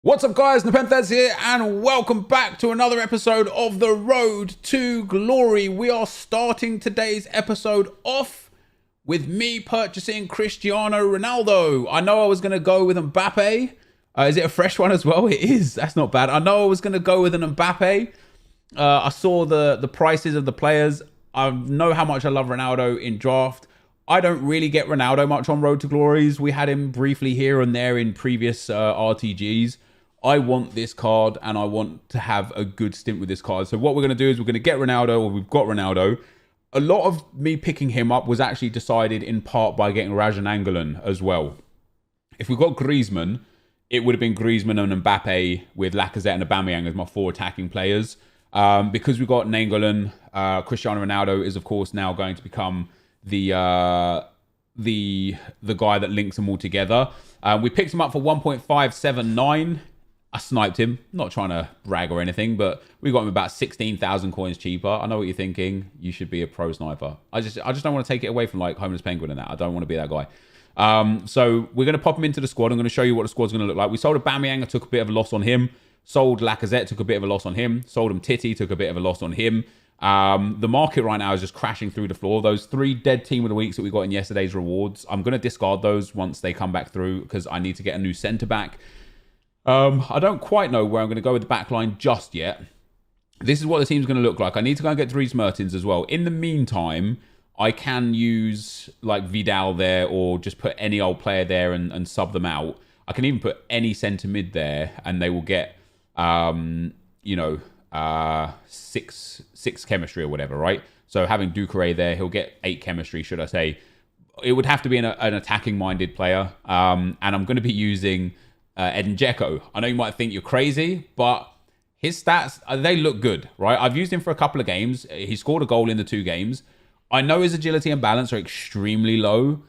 What's up guys, NepentheZ here and welcome back to another episode of The Road to Glory. We are starting today's episode off with me purchasing Cristiano Ronaldo. I know I was going to go with Mbappe. Is it a fresh one as well? It is. That's not bad. I know I was going to go with an Mbappe. I saw the prices of the players. I know how much I love Ronaldo in draft. I don't really get Ronaldo much on Road to Glories. We had him briefly here and there in previous RTGs. I want this card and I want to have a good stint with this card. So what we're going to do is we're going to get Ronaldo, or we've got Ronaldo. A lot of me picking him up was actually decided in part by getting Rajan Angolan as well. If we got Griezmann, it would have been Griezmann and Mbappe with Lacazette and Aubameyang as my four attacking players. Because we got Nainggolan, Cristiano Ronaldo is of course now going to become the guy that links them all together. We picked him up for 1.579. I sniped him, not trying to brag or anything, but we got him about 16,000 coins cheaper. I know what you're thinking. You should be a pro sniper. I just don't want to take it away from like Homeless Penguin and that. I don't want to be that guy. So we're going to pop him into the squad. I'm going to show you what the squad's going to look like. We sold Aubameyang. I took a bit of a loss on him. Sold Lacazette. Took a bit of a loss on him. Sold him Titi. Took a bit of a loss on him. The market right now is just crashing through the floor. Those 3 dead team of the weeks that we got in yesterday's rewards, I'm going to discard those once they come back through because I need to get a new centre back. I don't quite know where I'm going to go with the back line just yet. This is what the team's going to look like. I need to go and get Dries Mertens as well. In the meantime, I can use like Vidal there or just put any old player there and sub them out. I can even put any centre mid there and they will get, 6 chemistry or whatever, right? So having Doucouré there, he'll get 8 chemistry, should I say. It would have to be an attacking-minded player. And I'm going to be using Edin Dzeko. I know you might think you're crazy, but his stats, they look good, right? I've used him for a couple of games. He scored a goal in the 2 games. I know his agility and balance are extremely low,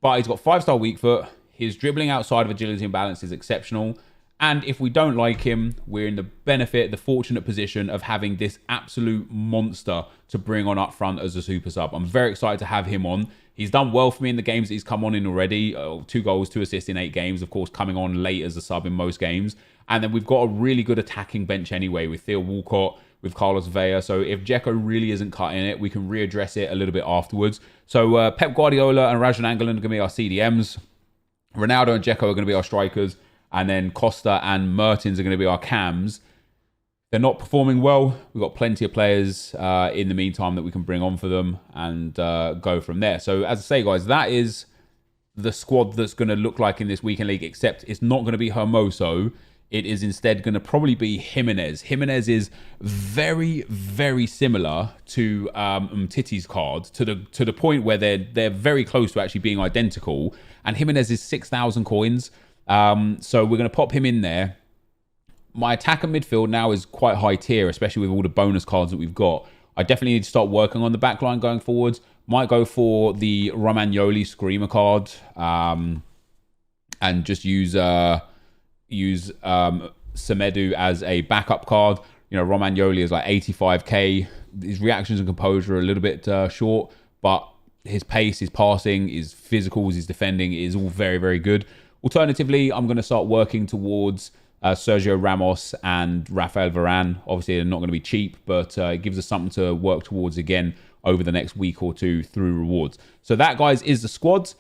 but he's got 5-star weak foot. His dribbling outside of agility and balance is exceptional. And if we don't like him, we're in the fortunate position of having this absolute monster to bring on up front as a super sub. I'm very excited to have him on. He's done well for me in the games that he's come on in already. 2 goals, 2 assists in 8 games. Of course, coming on late as a sub in most games. And then we've got a really good attacking bench anyway with Theo Walcott, with Carlos Vela. So if Dzeko really isn't cutting it, we can readdress it a little bit afterwards. So Pep Guardiola and Rajan Angolan are going to be our CDMs. Ronaldo and Dzeko are going to be our strikers. And then Costa and Mertens are going to be our cams. They're not performing well. We've got plenty of players in the meantime that we can bring on for them and go from there. So as I say, guys, that is the squad that's going to look like in this weekend league, except it's not going to be Hermoso. It is instead going to probably be Jimenez. Jimenez is very, very similar to Titi's card to the point where they're very close to actually being identical. And Jimenez is 6,000 coins. So we're going to pop him in there. My attack and midfield now is quite high tier, especially with all the bonus cards that we've got. I definitely need to start working on the back line going forwards. Might go for the Romagnoli Screamer card and just use Semedo as a backup card. You know, Romagnoli is like 85k. His reactions and composure are a little bit short, but his pace, his passing, his physicals, his defending is all very, very good. Alternatively, I'm going to start working towards Sergio Ramos and Rafael Varane. Obviously, they're not going to be cheap, but it gives us something to work towards again over the next week or 2 through rewards. So that, guys, is the squads.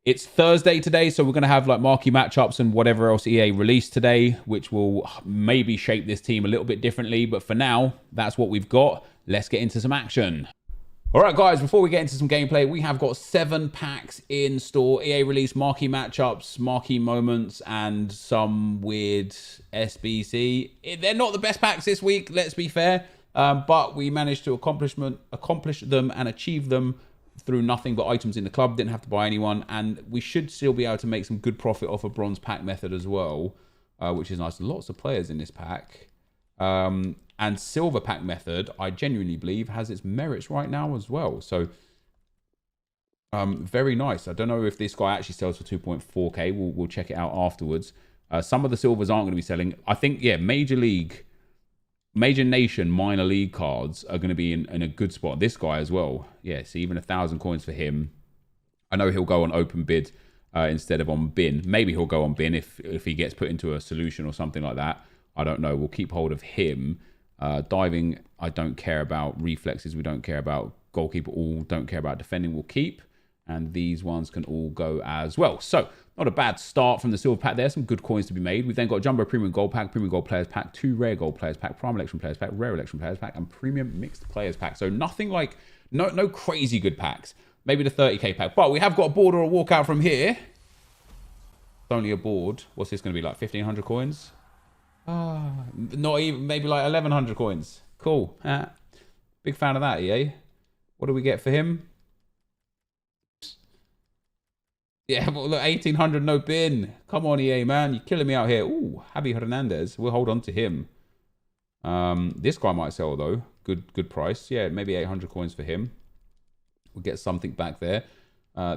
It's Thursday today, so we're going to have like marquee matchups and whatever else EA released today, which will maybe shape this team a little bit differently. But for now, that's what we've got. Let's get into some action. All right, guys, before we get into some gameplay, we have got 7 packs in store. EA released marquee matchups, marquee moments, and some weird SBC. They're not the best packs this week, let's be fair. But we managed to accomplish them and achieve them through nothing but items in the club. Didn't have to buy anyone. And we should still be able to make some good profit off a bronze pack method as well, which is nice. Lots of players in this pack. And silver pack method, I genuinely believe, has its merits right now as well. So, very nice. I don't know if this guy actually sells for 2.4k. We'll check it out afterwards. Some of the silvers aren't going to be selling. I think, yeah, Major Nation, minor league cards are going to be in a good spot. This guy as well. Yeah, see, even 1,000 coins for him. I know he'll go on open bid instead of on bin. Maybe he'll go on bin if he gets put into a solution or something like that. I don't know. We'll keep hold of him. Diving, I don't care about. Reflexes, we don't care about. Goalkeeper, all don't care about. Defending, we'll keep. And these ones can all go as well. So, not a bad start from the silver pack there. Some good coins to be made. We've then got Jumbo Premium Gold Pack, Premium Gold Players Pack, 2 Rare Gold Players Pack, Prime Election Players Pack, Rare Election Players Pack, and Premium Mixed Players Pack. So nothing like, no crazy good packs. Maybe the 30k pack. But we have got a board or a walkout from here. It's only a board. What's this going to be, like 1,500 coins? Not even, maybe like 1,100 coins. Cool. Big fan of that, EA. What do we get for him? Yeah, but look, 1,800, no bin. Come on, EA, man. You're killing me out here. Ooh, Javi Hernandez. We'll hold on to him. This guy might sell, though. Good price. Yeah, maybe 800 coins for him. We'll get something back there.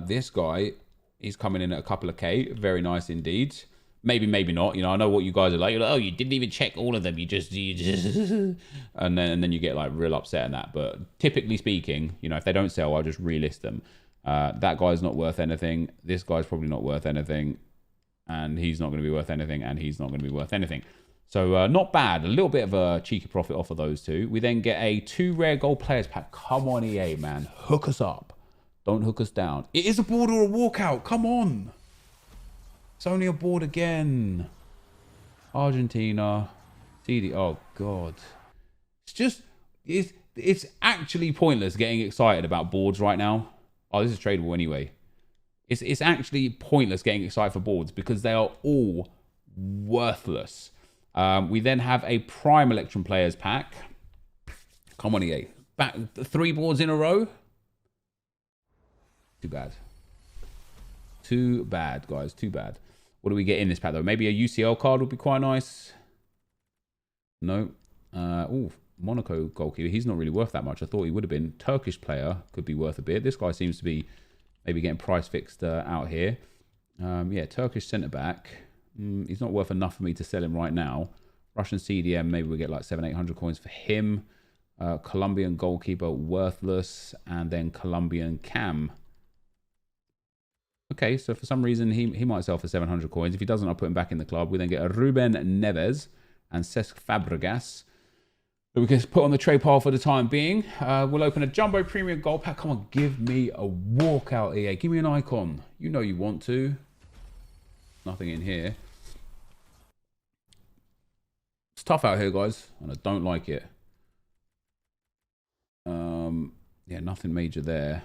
This guy, he's coming in at a couple of K. Very nice indeed. Maybe not. You know, I know what you guys are like. You're like, oh, you didn't even check all of them. You just... and then you get, like, real upset in that. But typically speaking, you know, if they don't sell, I'll just relist them. That guy's not worth anything. This guy's probably not worth anything. And he's not going to be worth anything. And he's not going to be worth anything. So not bad. A little bit of a cheeky profit off of those two. We then get a 2 Rare Gold Players Pack. Come on, EA, man. Hook us up. Don't hook us down. It is a board or a walkout. Come on. It's only a board again. Argentina. CD. Oh, God. It's just... It's actually pointless getting excited about boards right now. Oh, this is tradable anyway. It's actually pointless getting excited for boards because they are all worthless. We then have a Prime Election Players Pack. Come on, EA. Back 3 boards in a row. Too bad. Too bad, guys. Too bad. What do we get in this pack, though? Maybe a UCL card would be quite nice. No. Oh, Monaco goalkeeper. He's not really worth that much. I thought he would have been. Turkish player could be worth a bit. This guy seems to be maybe getting price fixed out here. Yeah, Turkish centre-back. He's not worth enough for me to sell him right now. Russian CDM, maybe we get like 700-800 coins for him. Colombian goalkeeper, worthless. And then Colombian cam. Okay, so for some reason, he might sell for 700 coins. If he doesn't, I'll put him back in the club. We then get a Ruben Neves and Cesc Fabregas. So we can put on the trade pile for the time being. We'll open a Jumbo Premium Gold Pack. Come on, give me a walkout, EA. Give me an icon. You know you want to. Nothing in here. It's tough out here, guys, and I don't like it. Yeah, nothing major there.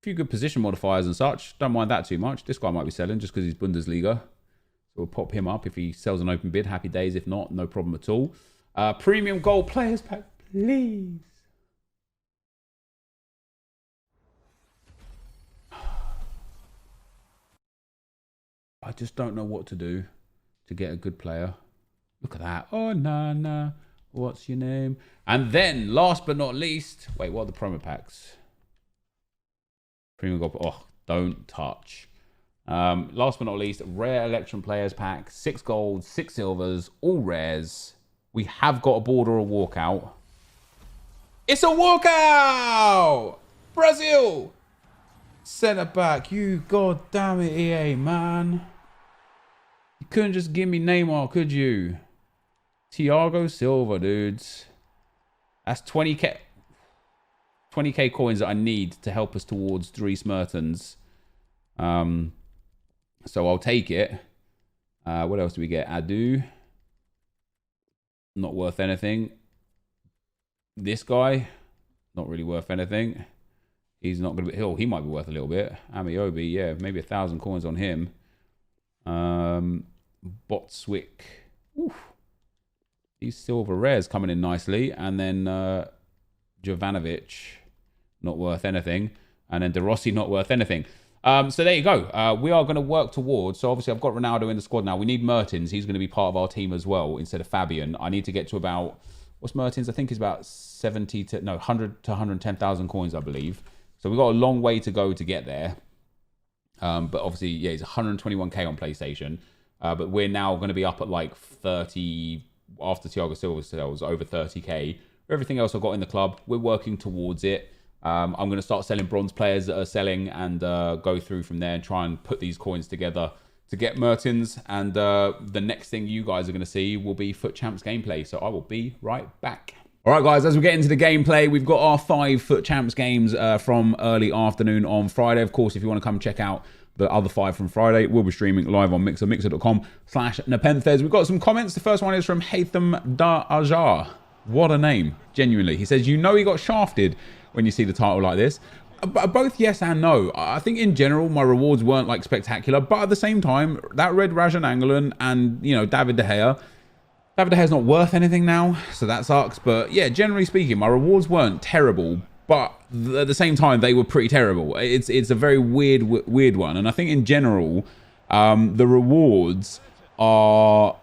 A few good position modifiers and such. Don't mind that too much. This guy might be selling just because he's Bundesliga. So we'll pop him up. If he sells an open bid, happy days. If not, no problem at all. Premium Gold Players Pack, please. I just don't know what to do to get a good player. Look at that. Oh, Nana. What's your name? And then, last but not least... Wait, what are the promo packs? Premium Gold... Oh, don't touch. Last but not least, Rare Election Players Pack. 6 golds, 6 silvers, all rares. We have got a board or a walkout. It's a walkout! Brazil! Centre back. You god damn it, EA, man. You couldn't just give me Neymar, could you? Thiago Silva, dudes. That's 20k coins that I need to help us towards Dries Mertens. So I'll take it. What else do we get? Adu. Not worth anything. This guy, not really worth anything. He's not going to be... Oh, he might be worth a little bit. Amiobi, yeah, maybe 1,000 coins on him. Botswick. Oof. These silver rares coming in nicely. And then Jovanovic, not worth anything. And then De Rossi, not worth anything. So there you go. We are going to work towards... So obviously I've got Ronaldo in the squad now. We need Mertens. He's going to be part of our team as well instead of Fabian. I need to get to about... What's Mertens? I think he's about 100 to 110,000 coins, I believe. So we've got a long way to go to get there. But obviously, yeah, he's 121k on PlayStation. But we're now going to be up at like 30... After Thiago Silva sells, over 30k. Everything else I've got in the club, we're working towards it. I'm going to start selling bronze players that are selling and go through from there and try and put these coins together to get Mertens. And the next thing you guys are going to see will be FUT Champs gameplay. So I will be right back. All right, guys, as we get into the gameplay, we've got our 5 FUT Champs games from early afternoon on Friday. Of course, if you want to come check out the other 5 from Friday, we'll be streaming live on Mixer, mixer.com/NepentheZ. We've got some comments. The first one is from Haytham Da Ajar. What a name, genuinely. He says, you know he got shafted when you see the title like this. Both yes and no. I think in general, my rewards weren't like spectacular, but at the same time, that red Rajan Angolan and, you know, David De Gea is not worth anything now, so that sucks. But yeah, generally speaking, my rewards weren't terrible, but at the same time, they were pretty terrible. It's a very weird one. And I think in general, the rewards are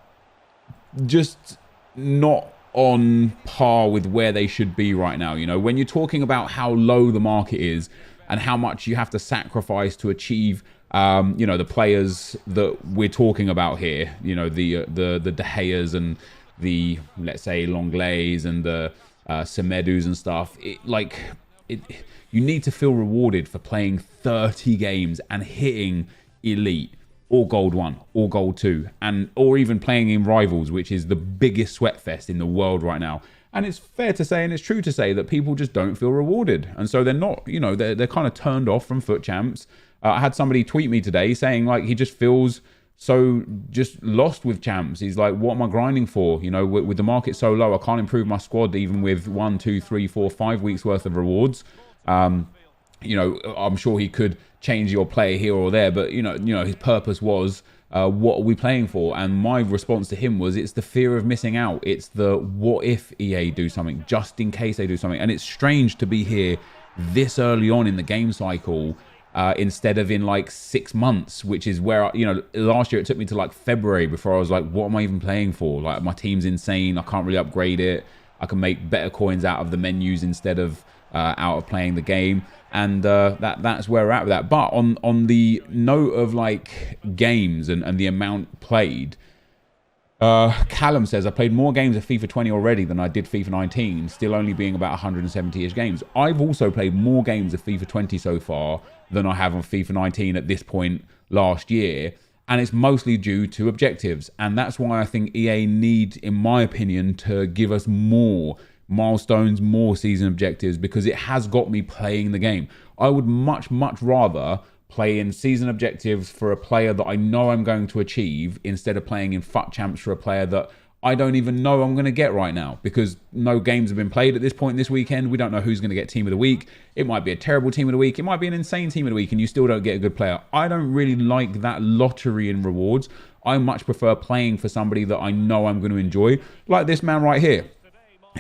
just not on par with where they should be right now. You know, when you're talking about how low the market is and how much you have to sacrifice to achieve you know, the players that we're talking about here, you know, the De Gea's and the, let's say, Lenglet's and the Semedus and stuff, you need to feel rewarded for playing 30 games and hitting elite or gold 1 or gold 2, and or even playing in rivals, which is the biggest sweat fest in the world right now. And it's fair to say, and it's true to say, that people just don't feel rewarded, and so they're not, you know, they're kind of turned off from FUT Champs. I had somebody tweet me today saying like he just feels so just lost with champs. He's like, what am I grinding for? You know, with the market so low, I can't improve my squad even with 1, 2, 3, 4, 5 weeks worth of rewards. You know, I'm sure he could change your player here or there, but you know, his purpose was, what are we playing for? And my response to him was, it's the fear of missing out. It's the what if EA do something, just in case they do something. And it's strange to be here this early on in the game cycle. Instead of in like 6 months, which is where, you know, last year it took me to like February before I was like, what am I even playing for? Like, my team's insane. I can't really upgrade it. I can make better coins out of the menus instead of out of playing the game. And that's where we're at with that. But on the note of like games and the amount played, Callum says, I played more games of FIFA 20 already than I did FIFA 19, still only being about 170-ish games. I've also played more games of FIFA 20 so far than I have on FIFA 19 at this point last year, and it's mostly due to objectives. And that's why I think EA need, in my opinion, to give us more milestones, more season objectives, because it has got me playing the game. I would much rather play in season objectives for a player that I know I'm going to achieve instead of playing in FUT Champs for a player that I don't even know I'm going to get right now, because no games have been played at this point this weekend. We don't know who's going to get team of the week. It might be a terrible team of the week. It might be an insane team of the week and you still don't get a good player. I don't really like that lottery in rewards. I much prefer playing for somebody that I know I'm going to enjoy, like this man right here,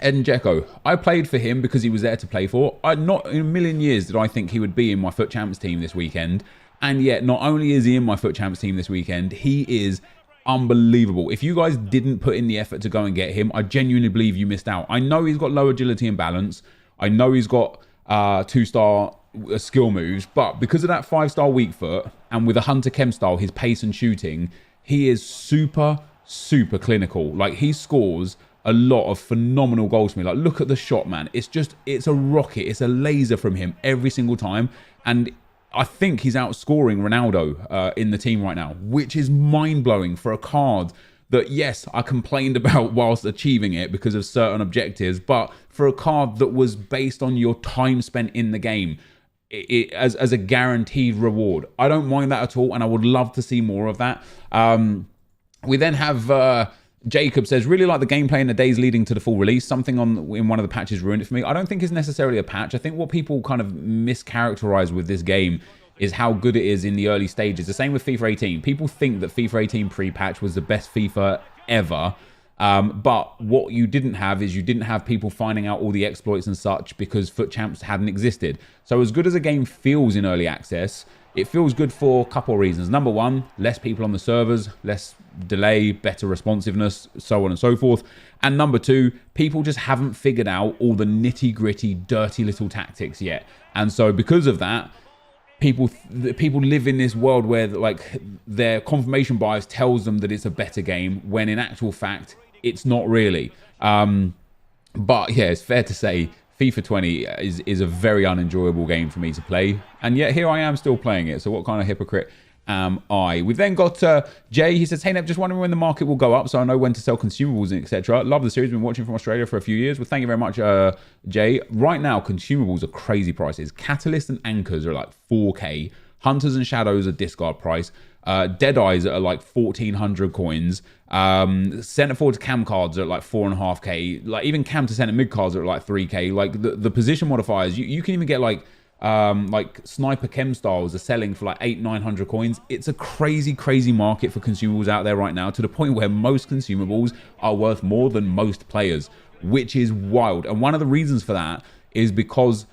Edin Dzeko. I played for him because he was there to play for. Not in a million years did I think he would be in my FUT Champs team this weekend. And yet, not only is he in my FUT Champs team this weekend, he is unbelievable. If you guys didn't put in the effort to go and get him, I genuinely believe you missed out. I know he's got low agility and balance. I know he's got 2-star skill moves, but because of that 5-star weak foot and with a Hunter Chem style, his pace and shooting, he is super clinical. Like, he scores a lot of phenomenal goals for me. Like, look at the shot, man. It's a rocket. It's a laser from him every single time. And I think he's outscoring Ronaldo in the team right now, which is mind-blowing for a card that, yes, I complained about whilst achieving it because of certain objectives, but for a card that was based on your time spent in the game as a guaranteed reward. I don't mind that at all, and I would love to see more of that. We then have... Jacob says, really like the gameplay in the days leading to the full release. Something in one of the patches ruined it for me. I don't think it's necessarily a patch. I think what people kind of mischaracterize with this game is how good it is in the early stages. The same with FIFA 18. People think that FIFA 18 pre-patch was the best FIFA ever. But what you didn't have is you didn't have people finding out all the exploits and such because FUT Champs hadn't existed. So as good as a game feels in early access, it feels good for a couple of reasons. Number one, less people on the servers, less delay, better responsiveness, so on and so forth. And number two, people just haven't figured out all the nitty-gritty, dirty little tactics yet. And so because of that, people live in this world where like their confirmation bias tells them that it's a better game, when in actual fact, it's not really. But yeah, it's fair to say, FIFA 20 is a very unenjoyable game for me to play, and yet here I am still playing it. So what kind of hypocrite am I? We've then got Jay. He says, hey Nep, just wondering when the market will go up so I know when to sell consumables and etc. Love the series, been watching from Australia for a few years. Well, thank you very much, Jay. Right now consumables are crazy prices. Catalyst and anchors are like 4k. Hunters and shadows are discard price. Deadeyes are like 1400 coins. Center forwards cam cards are at like 4.5k. Like even cam to center mid cards are at like 3k. Like the position modifiers, you can even get like sniper chem styles are selling for like 800-900 coins. It's a crazy market for consumables out there right now, to the point where most consumables are worth more than most players, which is wild. And one of the reasons for that is because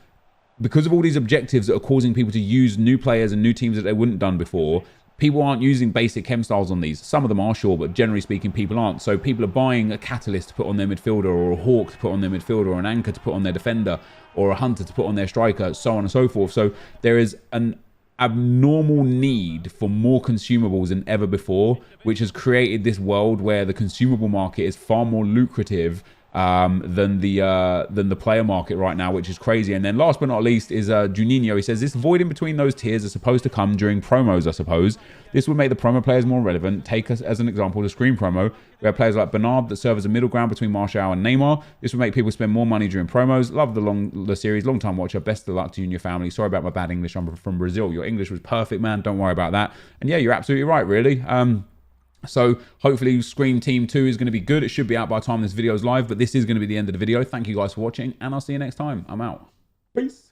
of all these objectives that are causing people to use new players and new teams that they wouldn't have done before. People aren't using basic chem styles on these. Some of them are, sure, but generally speaking, people aren't. So people are buying a catalyst to put on their midfielder, or a hawk to put on their midfielder, or an anchor to put on their defender, or a hunter to put on their striker, so on and so forth. So there is an abnormal need for more consumables than ever before, which has created this world where the consumable market is far more lucrative than the player market right now, which is crazy. And then last but not least is Juninho. He says, this void in between those tiers is supposed to come during promos, I suppose. This would make the promo players more relevant. Take us as an example, the screen promo. We have players like Bernard that serve as a middle ground between Martial and Neymar. This would make people spend more money during promos. Love the series, long time watcher. Best of luck to you and your family. Sorry about my bad English. I'm from Brazil. Your English was perfect, man. Don't worry about that. And yeah, you're absolutely right, really. So hopefully Scream Team 2 is going to be good. It should be out by the time this video is live, but this is going to be the end of the video. Thank you guys for watching, and I'll see you next time. I'm out. Peace.